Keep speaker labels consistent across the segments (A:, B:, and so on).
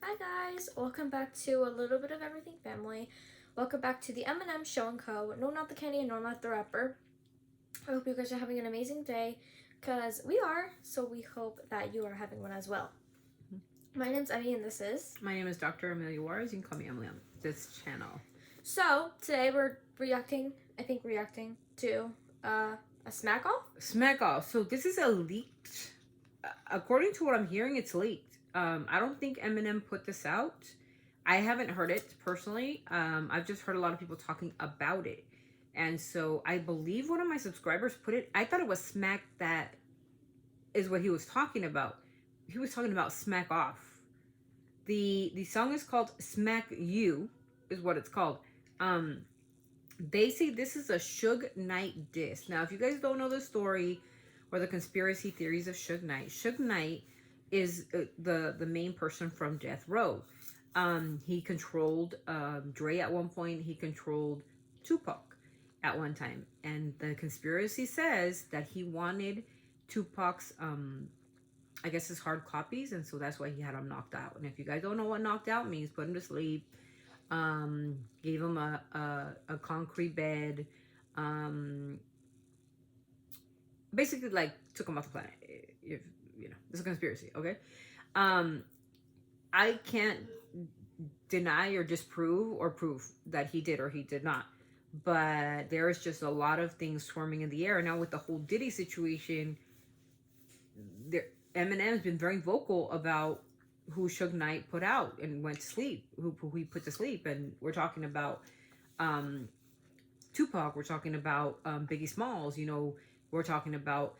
A: Hi guys, welcome back to a little bit of everything family. Welcome back to the Eminem Show and Co. No, not the candy and no, not the rapper. I hope you guys are having an amazing day, because we are, so we hope that you are having one as well. My name's Emmy and this is...
B: My name is Dr. Amelia Juarez. You can call me Emily on this channel.
A: So, today we're reacting to a smack off?
B: Smack off. So this is a leaked, according to what I'm hearing, it's leaked. I don't think Eminem put this out. I haven't heard it personally. I've just heard a lot of people talking about it. And so I believe one of my subscribers put it. I thought it was smack that is what he was talking about. He was talking about smack off. The song is called Smack You, is what it's called. They say this is a Suge Knight diss. Now, if you guys don't know the story or the conspiracy theories of Suge Knight is the main person from Death Row. He controlled Dre at one point. He controlled Tupac at one time. And the conspiracy says that he wanted Tupac's, I guess, his hard copies. And so that's why he had him knocked out. And if you guys don't know what knocked out means, put him to sleep. Gave him a concrete bed. Basically, like, took him off the planet. If you know, it's a conspiracy, okay? I can't deny or disprove or prove that he did or he did not. But there is just a lot of things swarming in the air. Now with the whole Diddy situation, Eminem's been very vocal about who Suge Knight put out and went to sleep, who he put to sleep. And we're talking about Tupac, we're talking about Biggie Smalls, you know, we're talking about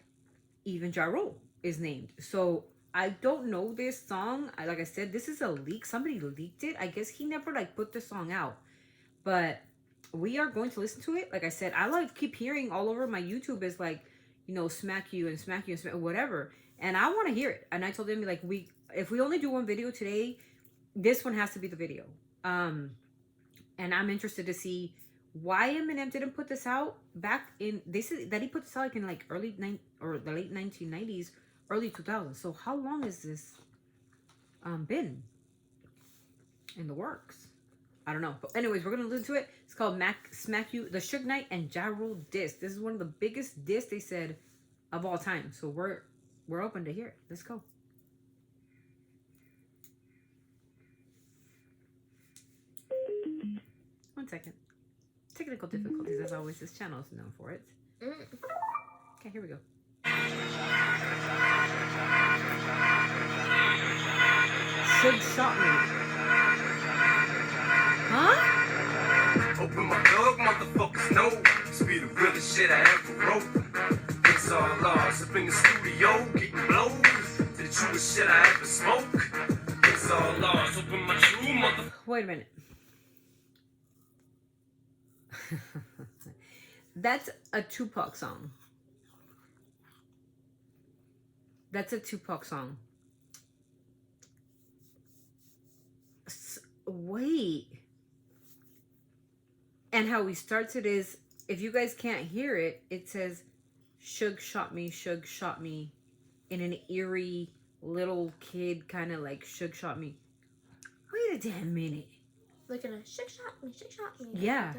B: even Ja Rule is named. So I don't know this song. Like I said, this is a leak. Somebody leaked it. I guess he never like put the song out. But we are going to listen to it. Like I said, I like keep hearing all over my YouTube is like, you know, smack you and smack you and smack, whatever. And I want to hear it. And I told them, like, if we only do one video today, this one has to be the video. And I'm interested to see why Eminem didn't put this out back in. They said that he put this out like in like the late 1990s, early 2000s. So how long has this been in the works? I don't know. But anyways, we're gonna listen to it. It's called Smack You, the Suge Knight and Ja Rule diss. This is one of the biggest diss they said of all time. So we're open to hear it. Let's go. One second. Technical difficulties, as always. This channel is known for it. Okay, here we go. Suge shot me. Huh?
C: Open my dog, motherfuckers know. Speed the realest shit I ever wrote. It's all lost up in the studio, getting blows. The truest shit I ever smoke. It's all lost. Open my true motherfucker.
B: Wait a minute. That's a Tupac song. That's a Tupac song. Wait. And how he starts it is, if you guys can't hear it, it says, Suge shot me in an eerie little kid kind of like Suge shot me. Wait a damn minute.
A: Like in a Suge shot me.
B: Yeah.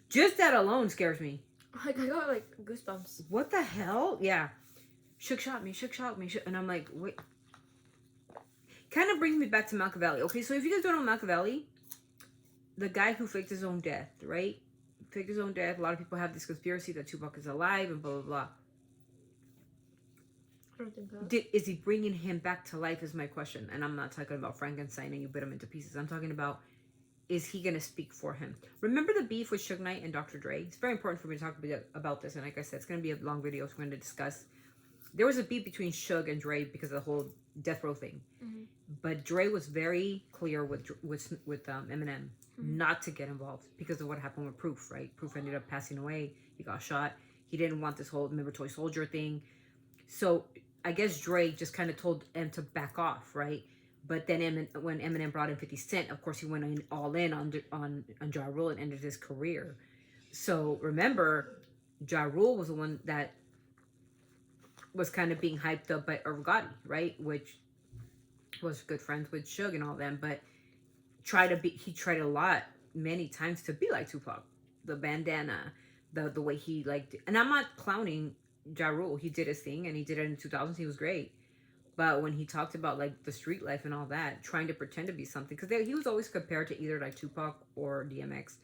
B: Just that alone scares me.
A: Like, I got like goosebumps.
B: What the hell? Yeah. Suge shot me. And I'm like, wait. Kind of brings me back to Machiavelli. Okay, so if you guys don't know Machiavelli, the guy who faked his own death, right? Faked his own death. A lot of people have this conspiracy that Tupac is alive and blah, blah, blah.
A: I don't think so.
B: Is he bringing him back to life is my question. And I'm not talking about Frankenstein and you bit him into pieces. I'm talking about, is he going to speak for him? Remember the beef with Suge Knight and Dr. Dre? It's very important for me to talk about this. And like I said, it's going to be a long video. So we're going to discuss. There was a beef between Suge and Dre because of the whole Death Row thing. Mm-hmm. But Dre was very clear with Eminem not to get involved because of what happened with Proof, right? Proof ended up passing away. He got shot. He didn't want this whole Remember Toy Soldier thing. So I guess Dre just kind of told him to back off, right? But then when Eminem brought in 50 Cent, of course, he went all in on Ja Rule and ended his career. So remember, Ja Rule was the one that was kind of being hyped up by Irv Gotti, right? Which was good friends with SUGE and all them, but he tried a lot, many times to be like Tupac. The bandana, the way he liked, and I'm not clowning Ja Rule. He did his thing and he did it in the 2000s. He was great. But when he talked about like the street life and all that, trying to pretend to be something, because he was always compared to either like Tupac or DMX.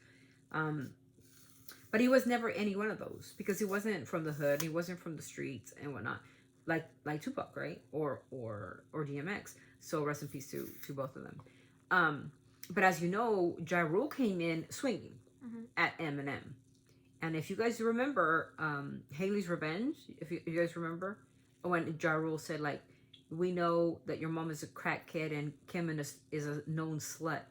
B: But he was never any one of those because he wasn't from the hood, he wasn't from the streets and whatnot, like Tupac, right? Or DMX. So rest in peace to both of them. But as you know, Ja Rule came in swinging at Eminem, and if you guys remember, Haley's Revenge, if you guys remember, when Ja Rule said like, "We know that your mom is a crackhead and Kim is a known slut.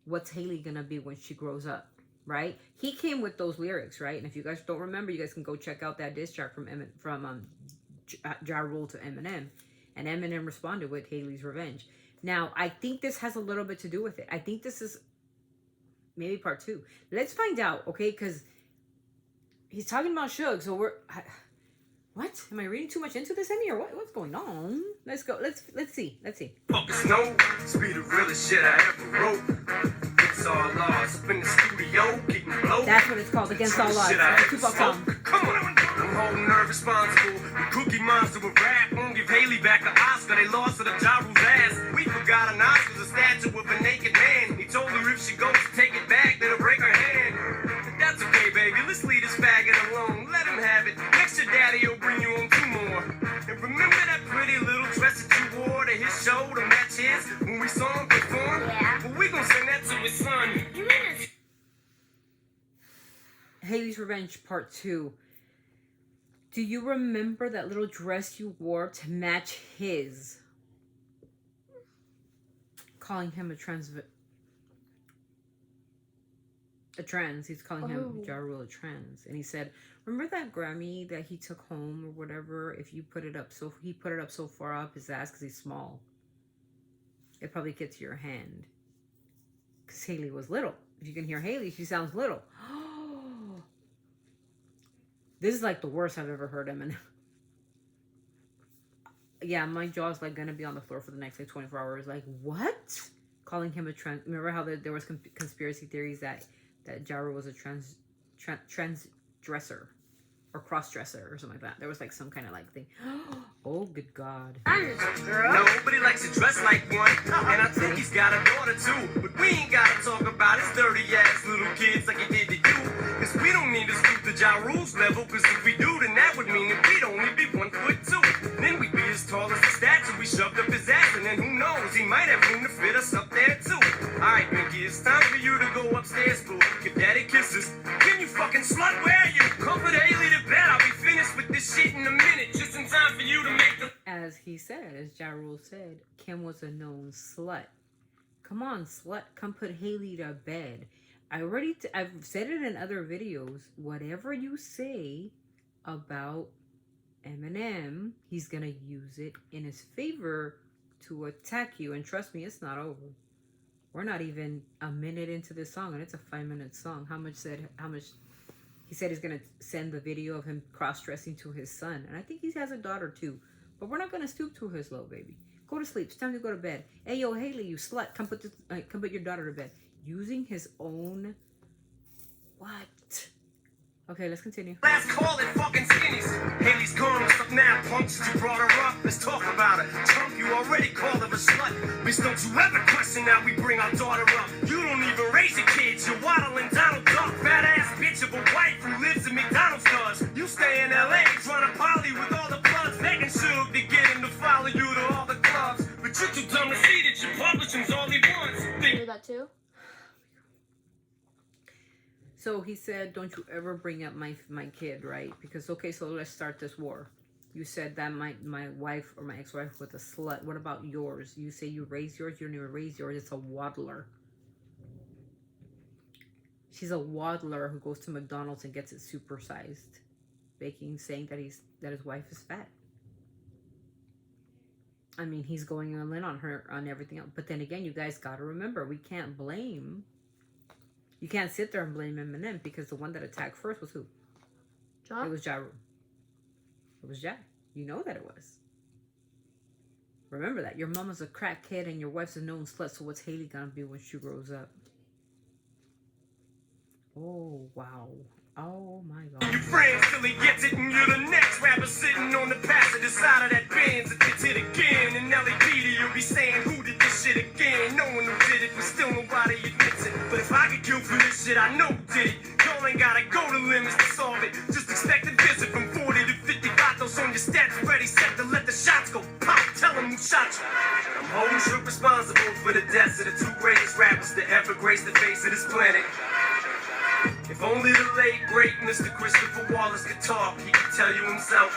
B: What's Haley gonna be when she grows up?" Right? He came with those lyrics, right? And if you guys don't remember, you guys can go check out that diss track from Ja Rule to Eminem, and Eminem responded with Haley's Revenge. Now, I think this has a little bit to do with it. I think this is maybe part 2. Let's find out, okay? Because he's talking about SUGE, so what? Am I reading too much into this, Emmy, or what? What's going on? Let's go. Let's see.
C: Focus, no, speed the realest shit I ever wrote. It's all lost up in the studio, getting blow.
B: That's what it's called, Against All Odds. It's a Tupac song.
C: Come on, I'm holding her responsible. The Cookie Monster with rap won't give Haley back the Oscar. They lost to the Ja Rule's ass. We forgot an Oscar's a statue of a naked man. He told her if she goes to take it back, that'll break her hand. That's okay, baby. Let's leave this faggot alone. Let him have it. Next your daddy will bring you on 2 more. And remember that pretty little dress that you wore to his show to match his when we saw him perform?
A: Yeah.
C: Well, we gonna send that to his son.
A: You mean it's
B: Haley's Revenge Part 2. Do you remember that little dress you wore to match his? Calling him a trans. He's calling him Ja Rule a trans. And he said, remember that Grammy that he took home or whatever? If you put it up, he put it up so far up his ass because he's small. It probably gets to your hand. Because Haley was little. If you can hear Haley, she sounds little. This is like the worst I've ever heard Eminem. Yeah, my jaw's like gonna be on the floor for the next like 24 hours. Like, what? Calling him a trans. Remember how there was conspiracy theories that Ja Rule was a transdresser or cross-dresser or something like that. There was like some kind of like thing. Oh, good God.
A: I'm just a girl.
C: Nobody likes to dress like one, and I think he's got a daughter too. But we ain't gotta talk about his dirty ass little kids like he did to you. Cause we don't need to stoop to Ja Rule's level. Cause if we do, then that would mean that we'd only be 1'2". Then we'd be as tall as the statue we shoved up his ass. And then who knows, he might have room to fit us up there too. Alright, Pinky, it's time for you to go upstairs, boo. Give daddy kisses. Can you fucking slut? Where are you? Comfort Haley to bed. I'll be finished with this shit in a minute. Just in time for you to make the...
B: As Ja Rule said, Kim was a known slut. Come on, slut. Come put Haley to bed. I've said it in other videos. Whatever you say about Eminem, he's going to use it in his favor to attack you. And trust me, it's not over. We're not even a minute into this song, and it's a 5-minute song. He said he's going to send the video of him cross-dressing to his son. And I think he has a daughter too. But we're not going to stoop to his little baby. Go to sleep. It's time to go to bed. Hey, yo, Haley, you slut. Come put your daughter to bed. Using his own... What? Okay, let's continue.
C: Last call it fucking skinnies. Haley's gone. What's up now, punks? You brought her up. Let's talk about it. Chump, you already called her a slut. Bitch, don't you ever question how we bring our daughter up. You don't even raise your kids. You're waddling Donald Duck. Fat ass bitch of a wife who lives in McDonald's stores. You stay in LA trying to poly with all the plugs. Begging Suge to get him to follow you to all the clubs. But you're too dumb to see that your publishing's all he wants.
A: You do that too?
B: So he said, don't you ever bring up my kid, right? Because, okay, so let's start this war. You said that my wife or my ex-wife was a slut. What about yours? You say you raised yours. You don't even raise yours. It's a waddler. She's a waddler who goes to McDonald's and gets it supersized. Saying that his wife is fat. I mean, he's going all in on her, on everything else. But then again, you guys got to remember, we can't blame... You can't sit there and blame Eminem because the one that attacked first was who?
A: Ja?
B: It was Ja Rule. It was Ja. You know that it was. Remember that. Your mama's a crackhead and your wife's a known slut, so what's Haley gonna be when she grows up? Oh, wow. Oh, my God.
C: Your friends till he gets it, and you're the next rapper sitting on the passenger side of that Benz. It gets it again, and LAPD will be saying, who did this shit again? No one who did it, but still nobody admits it. But if I get killed for this shit, I know who did it. Y'all ain't gotta go to limits to solve it. Just expect a visit from 40 to 50 vatos on your stats, ready, set to let the shots go pop. Tell them who shot you. I'm holding shook responsible for the deaths of the two greatest rappers to ever grace the face of this planet. If only the late, great Mr. Christopher Wallace could talk, he could tell you himself.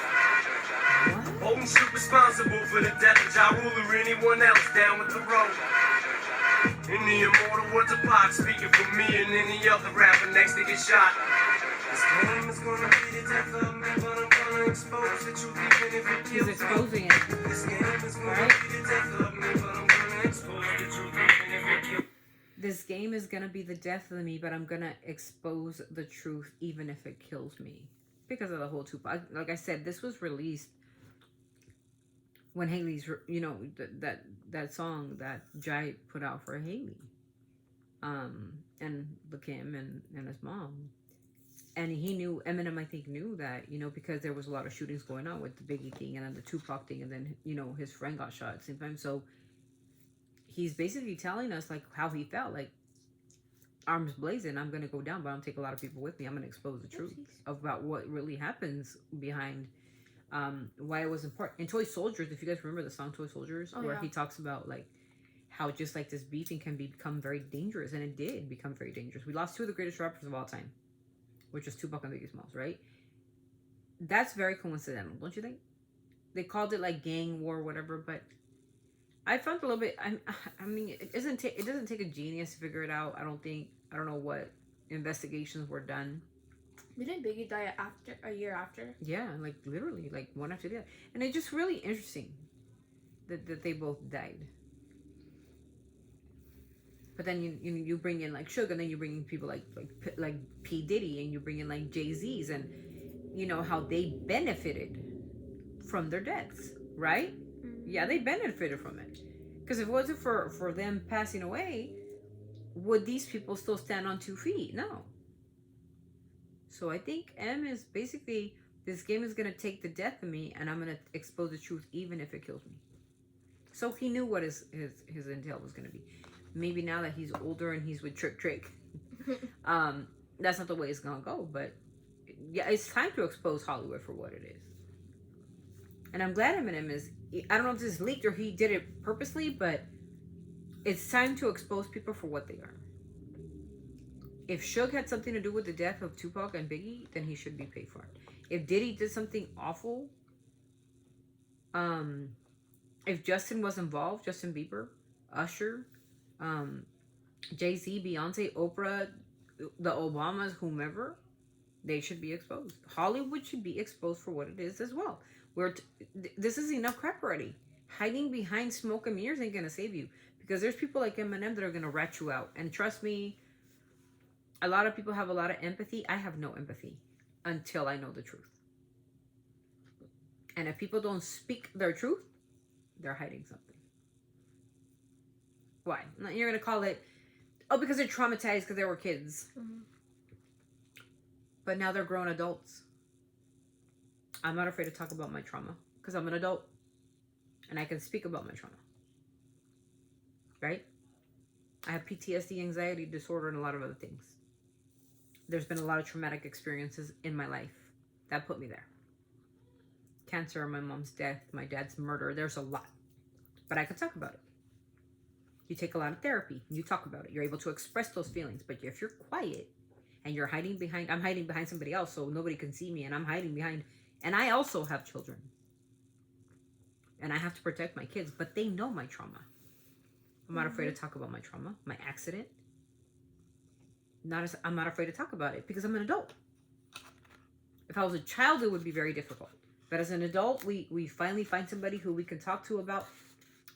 C: Holding shook responsible for the death of Ja Rule or anyone else down with the road. In the immortal words of Pac, speaking for me and any other rapper next to get shot. This game is gonna be the death of me, but I'm gonna expose the truth even if it kills me.
B: He's exposing it.
C: This game is gonna be the death of me, but I'm gonna expose the truth even if it kills me.
B: This game is gonna be the death of me, but I'm gonna expose the truth even if it kills me. Because of the whole Tupac. Like I said, this was released when Haley's, you know, that song that Jai put out for Haley. And the Kim and his mom. And he knew, Eminem I think knew that, you know, because there was a lot of shootings going on with the Biggie thing and then the Tupac thing and then, you know, his friend got shot at the same time. So he's basically telling us like how he felt, like arms blazing, I'm gonna go down, but I'm gonna take a lot of people with me. I'm gonna expose the truth about what really happens behind why it was important. In Toy Soldiers, if you guys remember the song Toy Soldiers, where he talks about like how just like this beefing can become very dangerous, and it did become very dangerous. We lost two of the greatest rappers of all time, which is Tupac and Biggie Smalls, right? That's very coincidental, don't you think? They called it like gang war, whatever, but I felt a little bit. I mean, it doesn't take a genius to figure it out. I don't know what investigations were done.
A: Didn't Biggie die after a year after?
B: Yeah, like literally, like one after the other, and it's just really interesting that they both died. But then you bring in like SUGE, and then you bring in people like P Diddy, and you bring in like Jay-Z's, and you know how they benefited from their deaths, right? Yeah, they benefited from it. Because if it wasn't for them passing away, would these people still stand on 2 feet? No. So I think M is basically, this game is going to take the death of me, and I'm going to expose the truth even if it kills me. So he knew what his intel was going to be. Maybe now that he's older and he's with Trick, that's not the way it's going to go. But yeah, it's time to expose Hollywood for what it is. And I'm glad Eminem is, I don't know if this is leaked or he did it purposely, but it's time to expose people for what they are. If SUGE had something to do with the death of Tupac and Biggie, then he should be paid for it. If Diddy did something awful, if Justin was involved, Justin Bieber, Usher, Jay-Z, Beyonce, Oprah, the Obamas, whomever, they should be exposed. Hollywood should be exposed for what it is as well. This is enough crap already. Hiding behind smoke and mirrors ain't gonna save you, because there's people like Eminem that are gonna rat you out. And trust me, a lot of people have a lot of empathy. I have no empathy until I know the truth. And if people don't speak their truth, they're hiding something. Why? You're gonna call it, oh, because they're traumatized because they were kids. Mm-hmm. But now they're grown adults. I'm not afraid to talk about my trauma because I'm an adult and I can speak about my trauma. Right? I have PTSD, anxiety disorder, and a lot of other things. There's been a lot of traumatic experiences in my life that put me there. Cancer, my mom's death, my dad's murder. There's a lot. But I can talk about it. You take a lot of therapy. You talk about it. You're able to express those feelings. But if you're quiet and you're hiding behind, I'm hiding behind somebody else so nobody can see me, and I'm hiding behind, and I also have children. And I have to protect my kids, but they know my trauma. I'm not afraid to talk about my trauma, my accident. I'm not afraid to talk about it because I'm an adult. If I was a child, it would be very difficult. But as an adult, we finally find somebody who we can talk to about.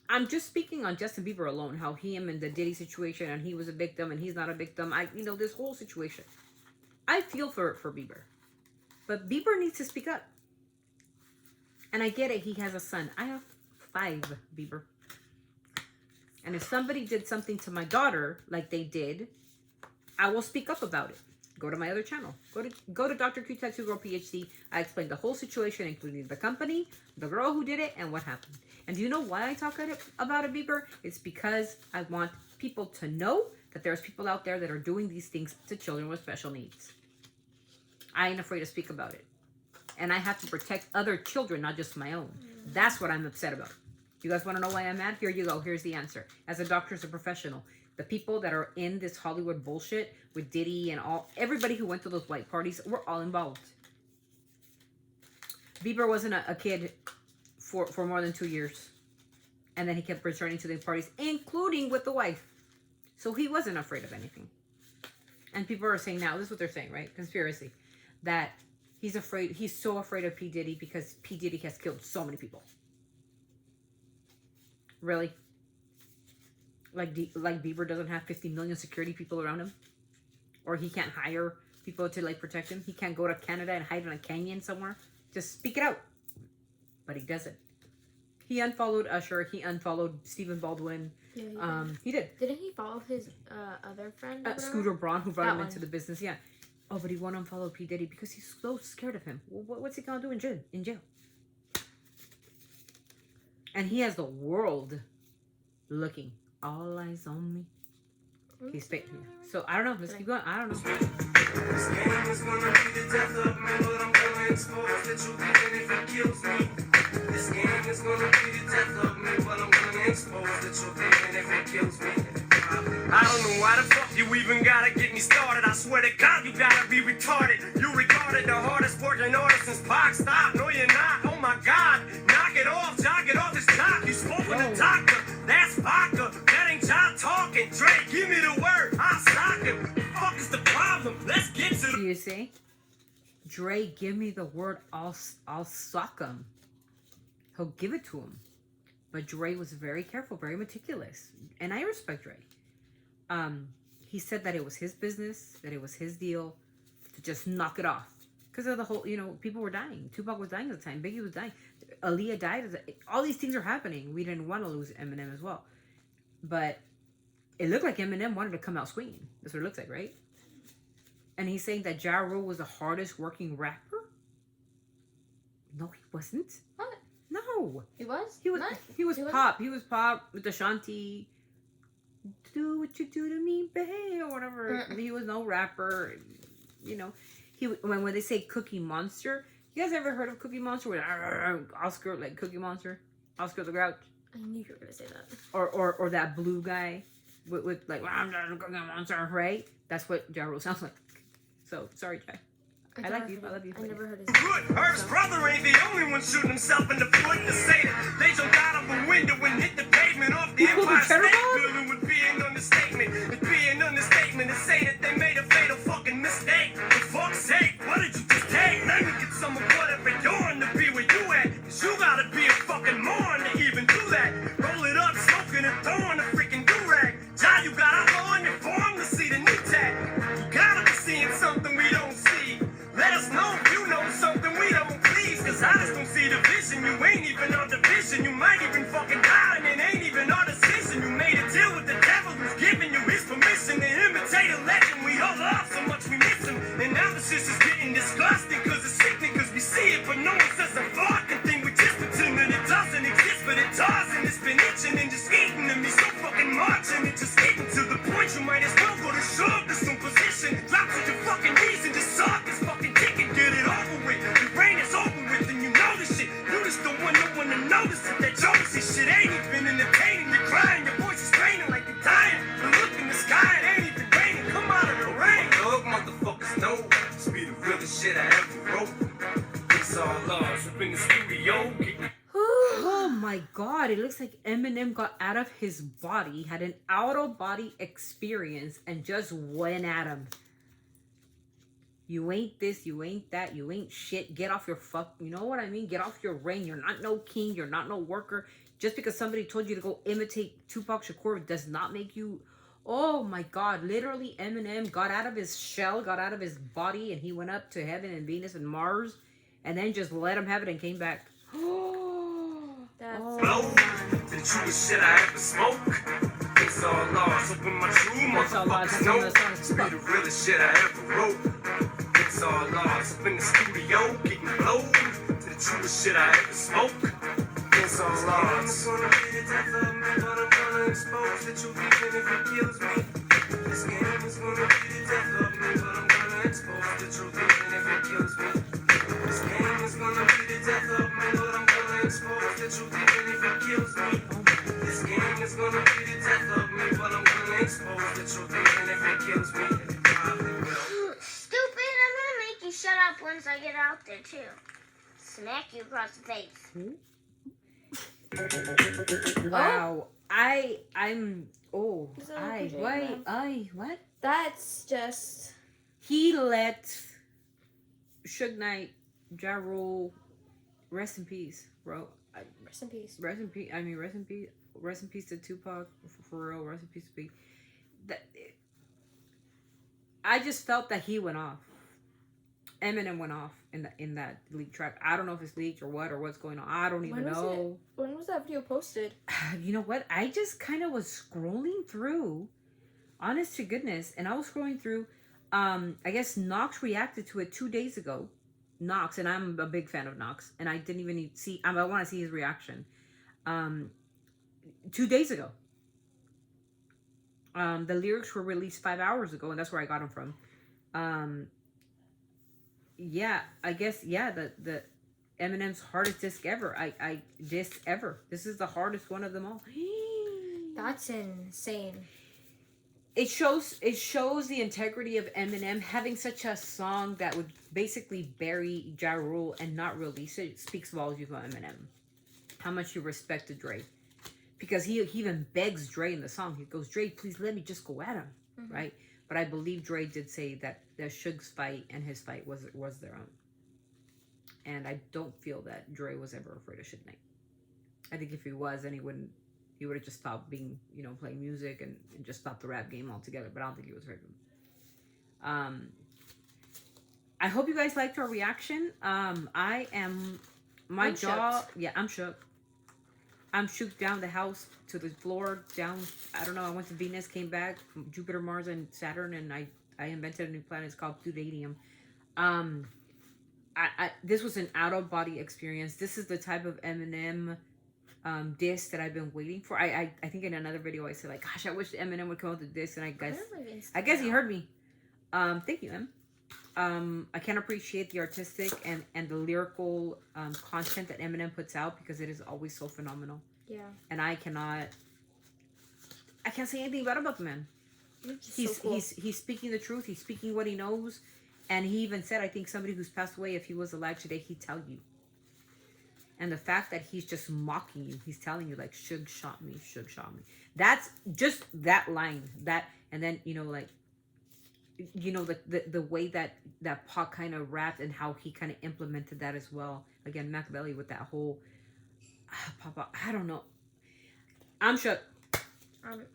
B: I'm just speaking on Justin Bieber alone, how him and the Diddy situation, and he was a victim and he's not a victim. This whole situation. I feel for Bieber. But Bieber needs to speak up. And I get it, he has a son. I have 5, Bieber. And if somebody did something to my daughter like they did, I will speak up about it. Go to my other channel. Go to Dr. Q Tattoo Girl PhD. I explained the whole situation, including the company, the girl who did it, and what happened. And do you know why I talk about it, Bieber? It's because I want people to know that there's people out there that are doing these things to children with special needs. I ain't afraid to speak about it. And I have to protect other children, not just my own. That's what I'm upset about. You guys want to know why I'm mad? Here you go. Here's the answer. As a doctor, as a professional, the people that are in this Hollywood bullshit with Diddy and everybody who went to those white parties, we're all involved. Bieber wasn't a kid for more than 2 years. And then he kept returning to the parties, including with the wife. So he wasn't afraid of anything. And people are saying now, this is what they're saying, right? Conspiracy. That he's so afraid of P. Diddy because P. Diddy has killed so many people. Really? Like Bieber doesn't have 50 million security people around him? Or he can't hire people to like protect him? He can't go to Canada and hide in a canyon somewhere? Just speak it out. But he doesn't. He unfollowed Usher. He unfollowed Stephen Baldwin. Yeah, he did.
A: Didn't he follow his other friend?
B: Scooter Braun, who brought him into the business. Yeah. Oh, but he won't unfollow P. Diddy because he's so scared of him. What's he gonna do in jail? And he has the world looking. All eyes on me. He's fake. So I don't know. Let's keep going. I don't know.
C: This game is gonna be the death of me, but I'm gonna expose the truth even if it kills me. This game is gonna be the death of me, but I'm gonna expose the truth even if it kills me. I don't know why the fuck you even gotta get me started. I swear to God, you gotta be retarded. You regarded the hardest working artist since Pac. Stop, no you're not. Oh my God, knock it off, jog it off this jock. You spoke with the doctor, that's vodka. That ain't John talking. Dre, give me the word, I'll sock him. What the fuck is the problem? Let's get to
B: Do you see? Dre, give me the word, I'll sock him. He'll give it to him. But Dre was very careful, very meticulous. And I respect Dre. He said that it was his business, that it was his deal to just knock it off. Because of the whole, people were dying. Tupac was dying at the time. Biggie was dying. Aaliyah died. All these things are happening. We didn't want to lose Eminem as well. But it looked like Eminem wanted to come out swinging. That's what it looks like, right? And he's saying that Ja Rule was the hardest working rapper? No, he wasn't.
A: What?
B: No.
A: He was?
B: He was
A: What?
B: he was
A: He
B: pop. He was pop with Ashanti. Do what you do to me, babe, or whatever. He was no rapper. When they say Cookie Monster, you guys ever heard of Cookie Monster? With Oscar, like Cookie Monster, Oscar the Grouch.
A: I knew you were gonna say that.
B: Or that blue guy with like I'm not a Cookie Monster, right? That's what Ja Rule sounds like. So sorry, Jai. I like you. I love you.
A: I never heard his
C: good. Herb's brother ain't the only one shooting himself in the foot to say that they jumped out of a window and hit the pavement off the Empire State Building would be an understatement. It'd be an understatement to say that they made a fatal fucking mistake. For fuck's sake, what did you just take? Let me get some of whatever you're on to be where you at. Cause you gotta be a fucking moron to even do that. Roll it up, smoking and throwing a freaking do-rag. Ja, you got a on your form to see the new tag. You gotta be seeing something we don't see. Let us know if you know something we don't please. Cause I just don't see the vision. You ain't even on the vision. You might even fucking die and it ain't even our decision. You made a deal with the devil who's giving you his permission to imitate a legend we all love so much we miss him. And now the shit's just getting disgusting cause it's sickening cause we see it but no one says a fucking thing. We just pretend that it doesn't exist but it does and it's been itching and just eating to me so fucking much and it's just getting to the point you might as well go to shove to some position. Drop to your fucking knees and just suck this fucking dick and get it over with. Your brain is over with and you know this shit. You just don't want no one to notice it. That Jonesy shit ain't even entertaining. You're crying, your voice is straining like you're dying. But look in the sky, it ain't even raining. Come out of the rain. Look, motherfuckers know this be the realest shit I ever wrote. It's all lost up in the studio.
B: Oh my God, it looks like Eminem got out of his body, had an out-of-body experience, and just went at him. You ain't this, you ain't that, you ain't shit. Get off your you know what I mean? Get off your reign. You're not no king, you're not no worker. Just because somebody told you to go imitate Tupac Shakur does not make you... Oh my God, literally Eminem got out of his shell, got out of his body, and he went up to heaven and Venus and Mars, and then just let him have it and came back.
A: That's
C: Blow The truest shit I ever smoke. It's all lost. Open my true
B: It's all lost.
C: motherfuckers know. This be the realest shit I ever wrote. It's all lost. Up in the studio, getting blowed. To the truest shit I ever smoke. It's all lost. It's gonna be the death of me, but I'm gonna expose the truth even if it kills me. This game is gonna be the death of me, but I'm gonna expose the truth even if it kills me. This game is gonna be the death of me, but I'm gonna expose the truth even if it kills me. This game is gonna be the death of me, but I'm gonna expose the truth even if it kills me. And it probably will.
D: Stupid, I'm gonna make you shut up once I get out there too. Smack you across the face.
B: Wow. I'm oh
A: Is that Uncle Jay, man?
B: what?
A: That's just.
B: He let Suge Knight, Ja Rule, rest in peace, bro.
A: Rest in peace.
B: Rest in peace. I mean, rest in peace. Rest in peace to Tupac, for real. Rest in peace to Big. I just felt that he went off. Eminem went off in that leaked track. I don't know if it's leaked or what's going on. I don't even know.
A: When was that video posted?
B: You know what? I just kind of was scrolling through, honest to goodness, and I was scrolling through. I guess Knox reacted to it 2 days ago. Knox, and I'm a big fan of Knox, and I didn't even see. I want to see his reaction. 2 days ago. The lyrics were released 5 hours ago, and that's where I got them from. Yeah, I guess, yeah, the Eminem's hardest disc ever. Disc ever. This is the hardest one of them all.
A: That's insane.
B: It shows the integrity of Eminem having such a song that would basically bury Ja Rule and not release it. It speaks volumes about Eminem. How much he respected Dre. Because he even begs Dre in the song. He goes, Dre, please let me just go at him. Mm-hmm. Right? But I believe Dre did say that the Suge's fight and his fight was their own. And I don't feel that Dre was ever afraid of Suge Knight. I think if he was, then he would have just stopped being, playing music and just stopped the rap game altogether. But I don't think he was afraid of him. I hope you guys liked our reaction. I'm shook. I'm shook down the house to the floor, down, I don't know, I went to Venus, came back, Jupiter, Mars, and Saturn, and I invented a new planet, it's called Plutonium. This was an out-of-body experience. This is the type of Eminem diss that I've been waiting for. I think in another video I said, like, gosh, I wish Eminem would come out with this, and I guess he heard me. Thank you, Em. I can appreciate the artistic and the lyrical content that Eminem puts out because it is always so phenomenal.
A: Yeah.
B: And I can't say anything bad about the man. He's
A: so cool.
B: he's speaking the truth. He's speaking what he knows. And he even said, I think somebody who's passed away, if he was alive today, he'd tell you. And the fact that he's just mocking you, he's telling you, like, Suge shot me, Suge shot me. That's just that line. That, and then, the way that Pac kind of rapped and how he kind of implemented that as well. Again, Machiavelli with that whole, I don't know. I'm shook.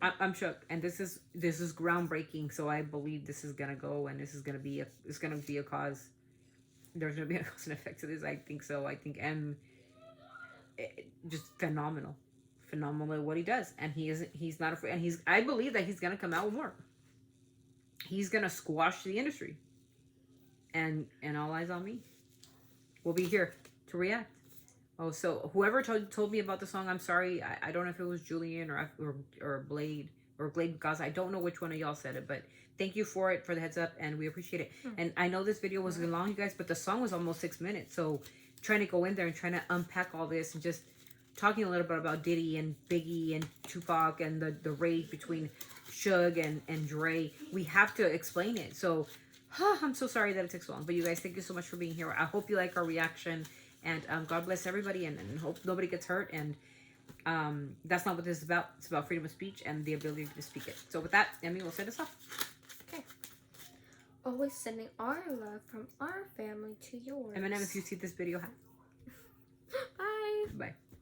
B: I'm shook, and this is groundbreaking. So I believe this is gonna go, and this is gonna be a cause. There's gonna be a cause and effect to this. I think so. I think just phenomenal at what he does, and he's not afraid, and I believe that he's gonna come out with more. He's gonna squash the industry, and all eyes on me. We'll be here to react. Oh, so whoever told me about the song, I'm sorry. I don't know if it was Julian or Blade or Glade because I don't know which one of y'all said it, but thank you for the heads up, and we appreciate it. And I know this video was long, you guys, but the song was almost 6 minutes. So trying to go in there and trying to unpack all this and just talking a little bit about Diddy and Biggie and Tupac and the raid between Suge and Dre, we have to explain it. So I'm so sorry that it took so long, but you guys, thank you so much for being here. I hope you like our reaction. And God bless everybody, and hope nobody gets hurt. And that's not what this is about. It's about freedom of speech and the ability to speak it. So with that, Emmy will send us off.
A: Okay. Always sending our love from our family to yours.
B: Eminem, if you see this video, hi.
A: Bye.
B: Bye.